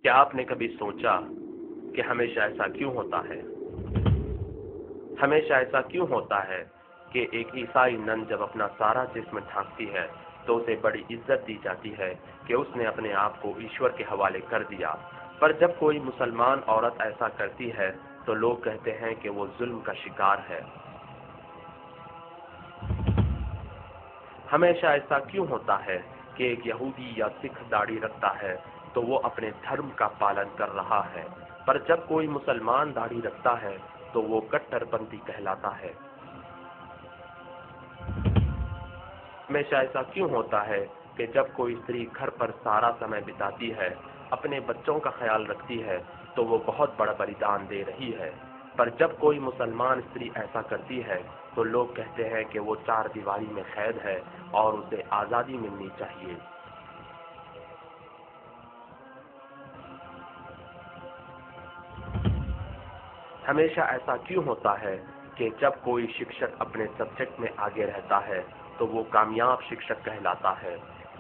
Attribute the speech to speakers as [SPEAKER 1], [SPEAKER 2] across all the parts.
[SPEAKER 1] کیا آپ نے کبھی سوچا کہ ہمیشہ ایسا کیوں ہوتا ہے؟ ہمیشہ ایسا کیوں ہوتا ہے کہ ایک عیسائی نن جب اپنا سارا جسم ڈھانکتی ہے تو اسے بڑی عزت دی جاتی ہے کہ اس نے اپنے آپ کو ایشور کے حوالے کر دیا، پر جب کوئی مسلمان عورت ایسا کرتی ہے تو لوگ کہتے ہیں کہ وہ ظلم کا شکار ہے۔ ہمیشہ ایسا کیوں ہوتا ہے کہ ایک یہودی یا سکھ داڑھی رکھتا ہے تو وہ اپنے دھرم کا پالن کر رہا ہے، پر جب کوئی مسلمان داڑھی رکھتا ہے تو وہ کٹر پنتھی کہلاتا ہے۔ ہمیشہ ایسا کیوں ہوتا ہے کہ جب کوئی استری گھر پر سارا سمے بتاتی ہے، اپنے بچوں کا خیال رکھتی ہے تو وہ بہت بڑا بلیدان دے رہی ہے، پر جب کوئی مسلمان استری ایسا کرتی ہے تو لوگ کہتے ہیں کہ وہ چار دیواری میں قید ہے اور اسے آزادی ملنی چاہیے۔ ہمیشہ ایسا کیوں ہوتا ہے کہ جب کوئی شکشک اپنے سبجیکٹ میں آگے رہتا ہے تو وہ کامیاب شکشک کہلاتا ہے،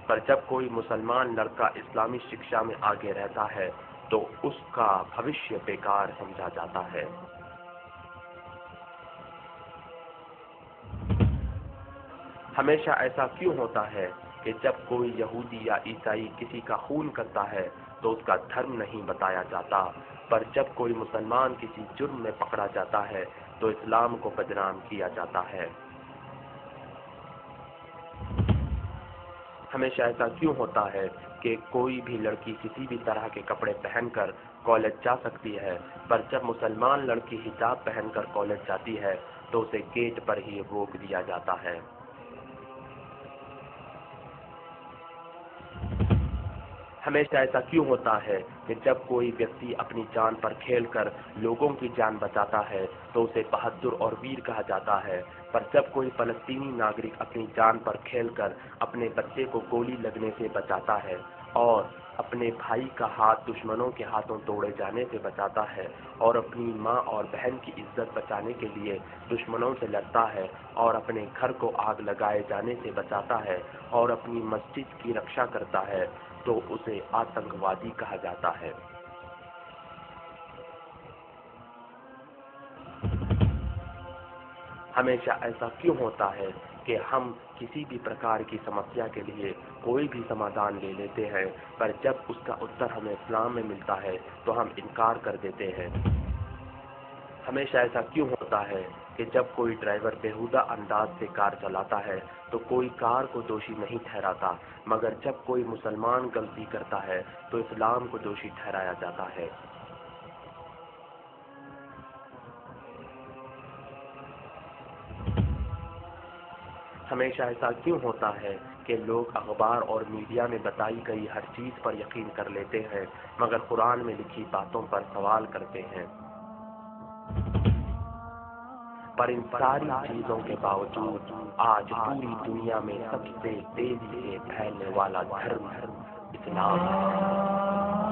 [SPEAKER 1] پر جب کوئی مسلمان لڑکا اسلامی شکشا میں آگے رہتا ہے تو اس کا بھوشیہ بیکار سمجھا جاتا ہے۔ ہمیشہ ایسا کیوں ہوتا ہے کہ جب کوئی یہودی یا عیسائی کسی کا خون کرتا ہے تو اس کا دھرم نہیں بتایا جاتا، پر جب کوئی مسلمان کسی جرم میں پکڑا جاتا ہے تو اسلام کو بدنام کیا جاتا ہے۔ ہمیشہ ایسا کیوں ہوتا ہے کہ کوئی بھی لڑکی کسی بھی طرح کے کپڑے پہن کر کالج جا سکتی ہے، پر جب مسلمان لڑکی حجاب پہن کر کالج جاتی ہے تو اسے گیٹ پر ہی روک دیا جاتا ہے۔ ہمیشہ ایسا کیوں ہوتا ہے کہ جب کوئی ویکتی اپنی جان پر کھیل کر لوگوں کی جان بچاتا ہے تو اسے بہادر اور ویر کہا جاتا ہے، پر جب کوئی فلسطینی ناگرک اپنی جان پر کھیل کر اپنے بچے کو گولی لگنے سے بچاتا ہے اور اپنے بھائی کا ہاتھ دشمنوں کے ہاتھوں توڑے جانے سے بچاتا ہے اور اپنی ماں اور بہن کی عزت بچانے کے لیے دشمنوں سے لڑتا ہے اور اپنے گھر کو آگ لگائے جانے سے بچاتا ہے اور اپنی مسجد کی رکشا کرتا ہے تو اسے آتنکوادی کہا جاتا ہے۔ ہمیشہ ایسا کیوں ہوتا ہے کہ ہم کسی بھی پرکار کی سمسیا کے لیے کوئی بھی سمادھان لے لیتے ہیں، پر جب اس کا اتر ہمیں اسلام میں ملتا ہے تو ہم انکار کر دیتے ہیں۔ ہمیشہ ایسا کیوں ہوتا ہے کہ جب کوئی ڈرائیور بیہودہ انداز سے کار چلاتا ہے تو کوئی کار کو دوشی نہیں ٹھہراتا، مگر جب کوئی مسلمان غلطی کرتا ہے تو اسلام کو دوشی ٹھہرایا جاتا ہے۔ ہمیشہ ایسا کیوں ہوتا ہے کہ لوگ اخبار اور میڈیا میں بتائی گئی ہر چیز پر یقین کر لیتے ہیں مگر قرآن میں لکھی باتوں پر سوال کرتے ہیں؟ پر ان ساری چیزوں کے باوجود آج پوری دنیا میں سب سے تیزی سے پھیلنے والا دھرم اسلام ہے۔